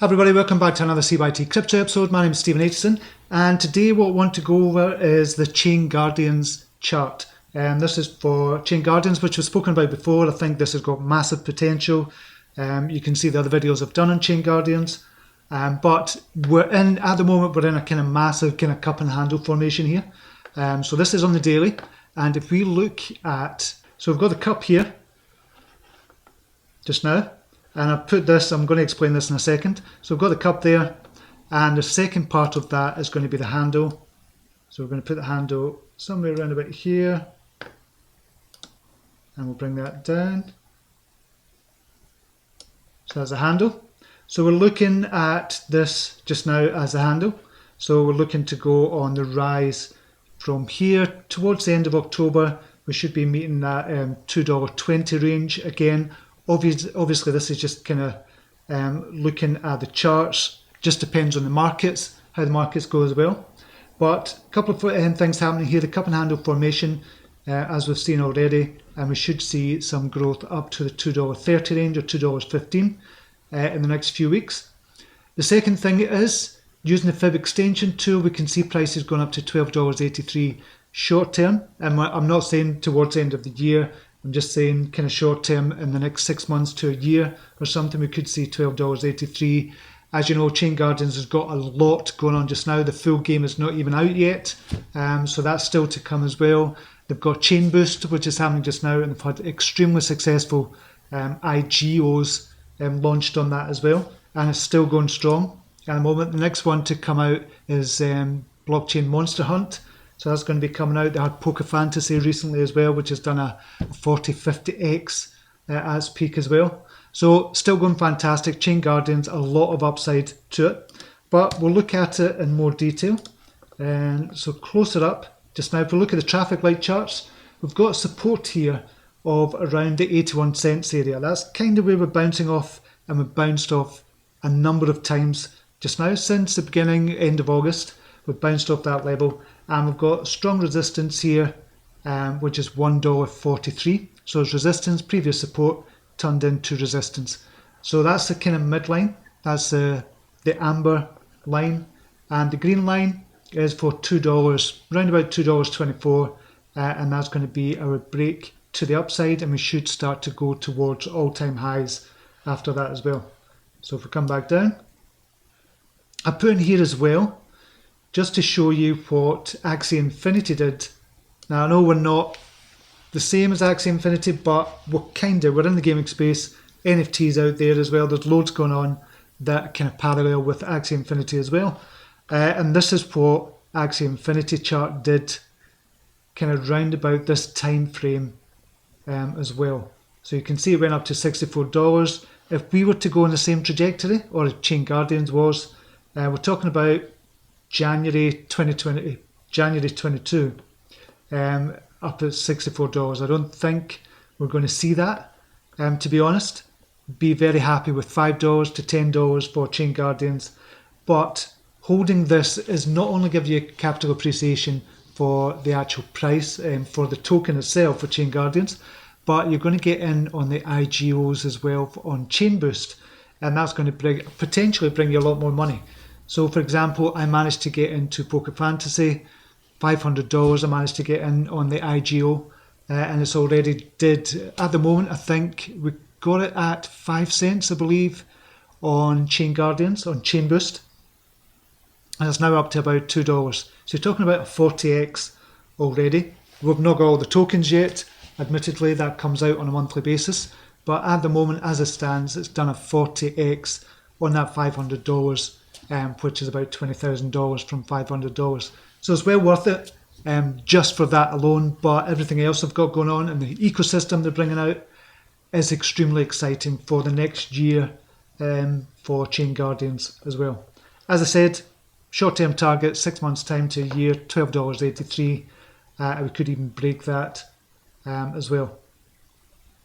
Hi everybody, welcome back to another CYT-Crypto episode. My name is Stephen Aitchison, and today what I want to go over is the Chain Guardians chart. This is for Chain Guardians, which was spoken about before. I think this has got massive potential. You can see the other videos I've done on Chain Guardians, but at the moment we're in a kind of massive kind of cup and handle formation here. So this is on the daily, and if we look at, so we've got the cup here just now. And I've put this, I'm going to explain this in a second. So we've got the cup there, and the second part of that is going to be the handle. So we're going to put the handle somewhere around about here, and we'll bring that down. So that's the handle. So we're looking at this just now as a handle. So we're looking to go on the rise from here towards the end of October. We should be meeting that $2.20 range again. Obviously, this is just kind of looking at the charts. Just depends on the markets, how the markets go as well. But a couple of things happening here. The cup and handle formation, as we've seen already, and we should see some growth up to the $2.30 range or $2.15 in the next few weeks. The second thing is, using the Fib extension tool, we can see prices going up to $12.83 short term. And I'm not saying towards the end of the year. I'm just saying kind of short term in the next 6 months to a year or something, we could see $12.83. As you know, Chain Guardians has got a lot going on just now. The full game is not even out yet, so that's still to come as well. They've got Chain Boost, which is happening just now, and they've had extremely successful IGOs launched on that as well, and it's still going strong at the moment. The next one to come out is Blockchain Monster Hunt. So that's going to be coming out. They had Poker Fantasy recently as well, which has done a 40-50x at its peak as well. So still going fantastic. Chain Guardians, a lot of upside to it. But we'll look at it in more detail. And so closer up, just now, if we look at the traffic light charts, we've got support here of around the 81 cents area. That's kind of where we're bouncing off, and we've bounced off a number of times just now since the end of August. We've bounced off that level. And we've got strong resistance here, which is $1.43. So it's resistance, previous support turned into resistance. So that's the kind of midline. That's the amber line. And the green line is for $2, around about $2.24. And that's going to be our break to the upside. And we should start to go towards all-time highs after that as well. So if we come back down, I put in here as well, just to show you what Axie Infinity did. Now I know we're not the same as Axie Infinity, but we're in the gaming space. NFTs out there as well. There's loads going on that kind of parallel with Axie Infinity as well. And this is what Axie Infinity chart did kind of round about this time frame as well. So you can see it went up to $64. If we were to go in the same trajectory, or if Chain Guardians was, we're talking about January 2020, January 22, up at $64. I don't think we're going to see that, to be honest. Be very happy with $5 to $10 for Chain Guardians, but holding this is not only give you capital appreciation for the actual price for the token itself for Chain Guardians, but you're going to get in on the IGOs as well on Chain Boost, and that's going to potentially bring you a lot more money. So for example, I managed to get into Poker Fantasy, $500 I managed to get in on the IGO, and it's already at the moment I think we got it at 5 cents I believe on Chain Guardians, on Chain Boost, and it's now up to about $2. So you're talking about a 40x already. We've not got all the tokens yet, admittedly that comes out on a monthly basis, but at the moment as it stands it's done a 40x on that $500. Which is about $20,000 from $500. So it's well worth it just for that alone, but everything else they've got going on and the ecosystem they're bringing out is extremely exciting for the next year for Chain Guardians as well. As I said, short-term target, 6 months time to a year, $12.83. We could even break that as well.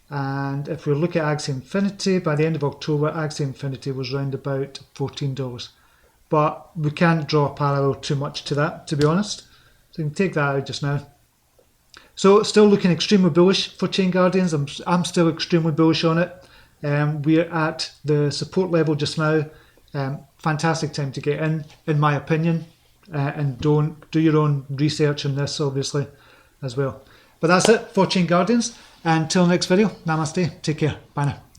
And if we look at Axie Infinity, by the end of October, Axie Infinity was around about $14. But we can't draw a parallel too much to that, to be honest. So you can take that out just now. So still looking extremely bullish for Chain Guardians. I'm still extremely bullish on it. We're at the support level just now, Fantastic time to get in my opinion. And do your own research on this, obviously, as well. But that's it for Chain Guardians. Until next video, namaste. Take care. Bye now.